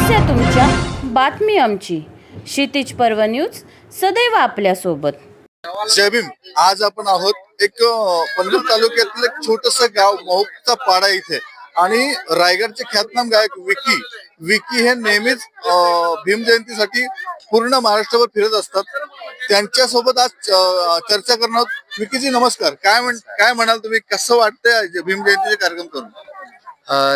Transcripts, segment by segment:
समस्या तुमच्या, बातमी आमची. क्षितिज पर्व न्यूज सदैव आपल्यासोबत. जय भीम. आज आपण आहोत एक पनवेल तालुक्यातील एक छोटस गाव महुकचा पाडा इथे आणि रायगडचे ख्यातनाम गायक विकी विकी हे नेहमीच भीम जयंतीसाठी पूर्ण महाराष्ट्रभर फिरत असतात. त्यांच्यासोबत आज चर्चा करणार आहोत. विकीजी नमस्कार. काय म्हणाल तुम्ही, कसं वाटतंय भीम जयंतीचे कार्यक्रम करून?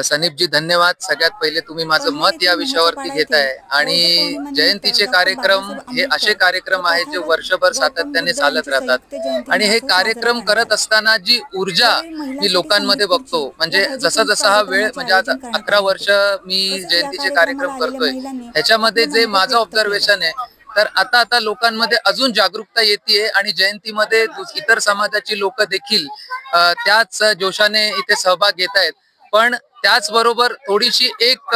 सनीपजी धन्यवाद. सगळ्यात पहिले तुम्ही माझं मत या विषयावरती घेताय आणि जयंतीचे कार्यक्रम हे असे कार्यक्रम आहेत जे वर्षभर सातत्याने चालत राहतात आणि हे कार्यक्रम करत असताना जी ऊर्जा मी लोकांमध्ये बघतो, म्हणजे जसा जसा हा वेळ, म्हणजे आता 11 वर्ष मी जयंतीचे कार्यक्रम करतोय, ह्याच्यामध्ये जे माझं ऑब्झर्वेशन आहे, तर आता आता लोकांमध्ये अजून जागरूकता येते आणि जयंतीमध्ये इतर समाजाची लोक देखील त्याच जोशाने इथे सहभाग घेत आहेत. पण त्याचबरोबर थोडीशी एक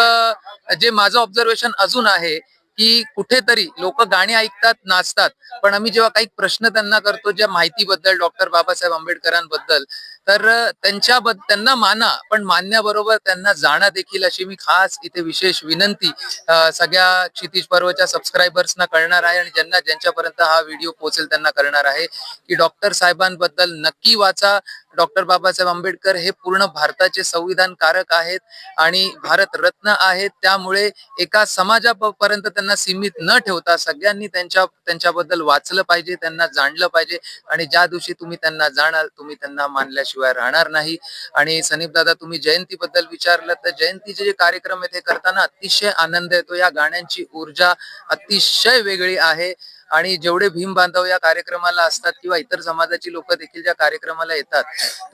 जे माझं ऑब्झर्वेशन अजून आहे की कुठेतरी लोक गाणी ऐकतात, नाचतात, पण आम्ही जेव्हा काही प्रश्न त्यांना करतो ज्या माहितीबद्दल, डॉक्टर बाबासाहेब आंबेडकरांबद्दल, तर त्यांना माना, पण मानण्याबरोबर त्यांना जाणं देखील, अशी मी खास इथे विशेष विनंती सगळ्या क्षितिज पर्वच्या सबस्क्रायबर्सना करणार आहे आणि ज्यांच्यापर्यंत हा व्हिडिओ पोहोचेल त्यांना करणार आहे की डॉक्टर साहेबांबद्दल नक्की वाचा. डॉक्टर बाबासाहेब आंबेडकर हे पूर्ण भारताचे संविधानकारक आहेत आणि भारत रत्न आहेत. त्यामुळे एका समाजापर्यंत त्यांना सीमित न ठेवता सगळ्यांनी त्यांच्याबद्दल वाचलं पाहिजे, त्यांना जाणलं पाहिजे. आणि ज्या दिवशी तुम्ही त्यांना जाणाल, तुम्ही त्यांना मानल्याशिवाय राहणार नाही. आणि सनीप दादा, तुम्ही जयंतीबद्दल विचारलं, तर जयंतीचे जे कार्यक्रम आहेत हे करताना अतिशय आनंद येतो. या गाण्यांची ऊर्जा अतिशय वेगळी आहे आणि जेवढे भीम बांधव या कार्यक्रमाला असतात किंवा इतर समाजाची लोक देखील ज्या कार्यक्रमाला येतात,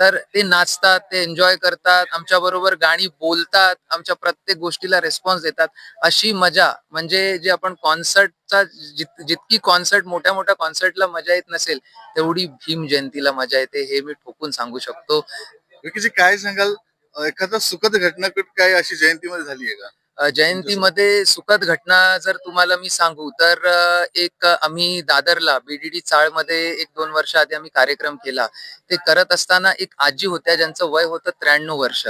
तर ते नाचतात, ते एन्जॉय करतात, आमच्या बरोबर गाणी बोलतात, आमच्या प्रत्येक गोष्टीला रिस्पॉन्स देतात. अशी मजा, म्हणजे जे आपण कॉन्सर्टचा, जितकी कॉन्सर्ट, मोठ्या मोठ्या कॉन्सर्टला मजा येत नसेल, तेवढी भीम जयंतीला मजा येते, हे मी ठोकून सांगू शकतो. विकीजी काय सांगाल, एखादा सुखद घटना काय अशी जयंतीमध्ये झाली आहे का? जयंतीमध्ये सुखद घटना जर तुम्हाला मी सांगू, तर एक आम्ही दादरला बीडीडी चाळमध्ये 1-2 वर्ष आधी आम्ही कार्यक्रम केला. ते करत असताना एक आजी होत्या ज्यांचं वय होतं 93 वर्ष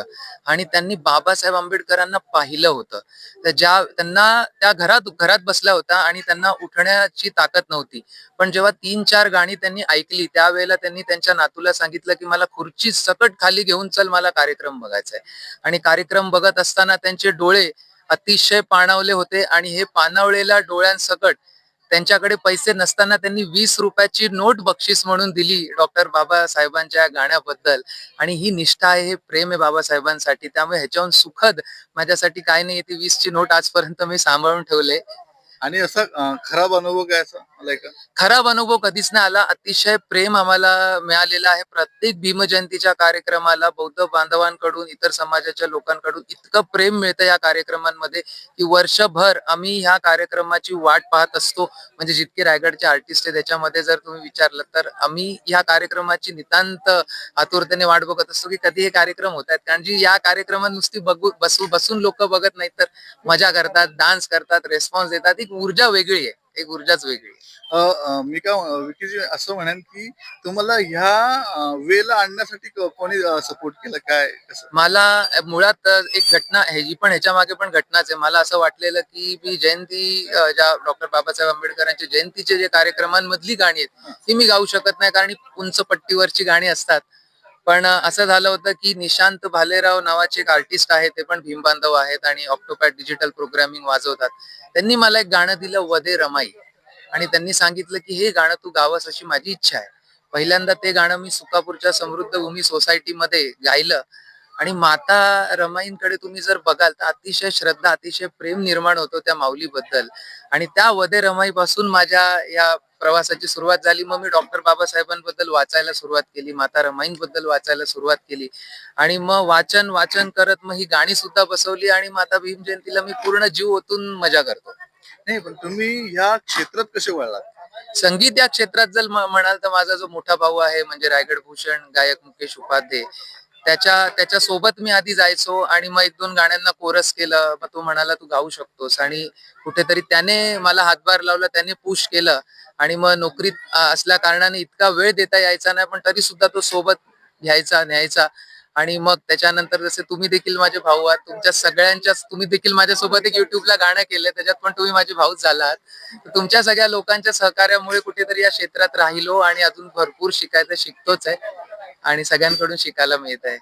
आणि त्यांनी बाबासाहेब आंबेडकरांना पाहिलं होतं. तर त्यांना त्या घरात बसल्या होत्या आणि त्यांना उठण्याची ताकद नव्हती. पण जेव्हा 3-4 गाणी त्यांनी ऐकली, त्यावेळेला त्यांनी त्यांच्या नातूला सांगितलं की मला खुर्ची सकट खाली घेऊन चल, मला कार्यक्रम बघायचा आहे. आणि कार्यक्रम बघत असताना त्यांचे डोळे अतिशय पाणावले होते आणि हे पाणावलेल्या डोळ्यांसकट त्यांच्याकडे पैसे नसताना त्यांनी 20 रुपयाची नोट बक्षीस म्हणून दिली डॉक्टर बाबासाहेबांच्या गाण्याबद्दल. आणि ही निष्ठा आहे, हे प्रेम आहे बाबासाहेबांसाठी. त्यामुळे ह्याच्याहून सुखद माझ्यासाठी काय नाही. ती 20 ची नोट आजपर्यंत मी सांभाळून ठेवले. आणि असा खराब अनुभव काय असा आलाय का? खराब अनुभव कधीच नाही आला. अतिशय प्रेम आम्हाला मिळालेलं आहे. प्रत्येक भीमजयंतीच्या कार्यक्रमाला बौद्ध बांधवांकडून, इतर समाजाच्या लोकांकडून इतकं प्रेम मिळतं या कार्यक्रमांमध्ये की वर्षभर आम्ही ह्या कार्यक्रमाची वाट पाहत असतो. म्हणजे जितके रायगडचे आर्टिस्ट आहेत त्याच्यामध्ये जर तुम्ही विचारलं, तर आम्ही ह्या कार्यक्रमाची नितांत आतुरतेने वाट बघत असतो की कधी हे कार्यक्रम होत आहेत. कारण जी या कार्यक्रमात नुसती बसून लोक बघत नाहीत, तर मजा करतात, डान्स करतात, रिस्पॉन्स देतात. एक ऊर्जा वेगळी आहे, एक ऊर्जाच वेगळी आहे. मी का विकीजी असं म्हणेन की तुम्हाला ह्या वेळेला आणण्यासाठी कोणी सपोर्ट केलं, काय कसं? मला मुळात एक घटना, ह्याची पण ह्याच्या मागे पण घटनाच आहे. मला असं वाटलेलं की मी जयंती, ज्या डॉक्टर बाबासाहेब आंबेडकरांच्या जयंतीचे जे कार्यक्रमांमधली गाणी आहेत ती मी गाऊ शकत नाही, कारण उंच पट्टीवरची गाणी असतात. पण असं झालं होतं की निशांत भालेराव नावाचे एक आर्टिस्ट आहेत, ते पण भीम बांधव आहेत आणि ऑक्टोपॅड डिजिटल प्रोग्रामिंग वाजवतात. त्यांनी मला एक गाणं दिलं, वदे रमाई, आणि त्यांनी सांगितलं की हे गाणं तू गावस, अशी माझी इच्छा आहे. पहिल्यांदा ते गाणं मी सुकापूरच्या समृद्ध भूमी सोसायटीमध्ये गायलं आणि माता रमाईंकडे तुम्ही जर बघाल तर अतिशय श्रद्धा, अतिशय प्रेम निर्माण होतो त्या माऊलीबद्दल. आणि त्या वदे रमाई पासून माझ्या या प्रवासाची सुरुवात झाली. मग मी डॉक्टर बाबासाहेबांबद्दल वाचायला सुरुवात केली, माता रमाईंबद्दल वाचायला सुरुवात केली आणि मग वाचन करत मग ही गाणी सुद्धा बसवली आणि माता भीम जयंतीला मी पूर्ण जीव ओतून मजा करतो. नाही, पण तुम्ही ह्या क्षेत्रात कसे वळलात? संगीत या क्षेत्रात जर म्हणाल तर माझा जो मोठा भाऊ आहे, म्हणजे रायगड भूषण गायक मुकेश उपाध्ये, त्याच्या सोबत मी आधी जायचो आणि मग 1-2 गाण्यांना कोरस केलं. मग तो म्हणाला तू गाऊ शकतोस आणि कुठेतरी त्याने मला हातभार लावला, त्याने पुश केलं. आणि मग नोकरीत असल्या कारणाने इतका वेळ देता यायचा नाही, पण तरी सुद्धा तो सोबत घ्यायचा, न्यायचा. आणि मग त्याच्यानंतर जसे तुम्ही देखील माझे भाऊ आहात, तुमच्या सगळ्यांच्याच तुम्ही देखील माझ्यासोबत एक युट्यूबला गाणं केलं, त्याच्यात पण तुम्ही माझे भाऊच झालात. तर तुमच्या सगळ्या लोकांच्या सहकार्यामुळे कुठेतरी या क्षेत्रात राहिलो आणि अजून भरपूर शिकायचं शिकतोच आहे आणि सगळ्यांकडून शिकायला मिळत आहे.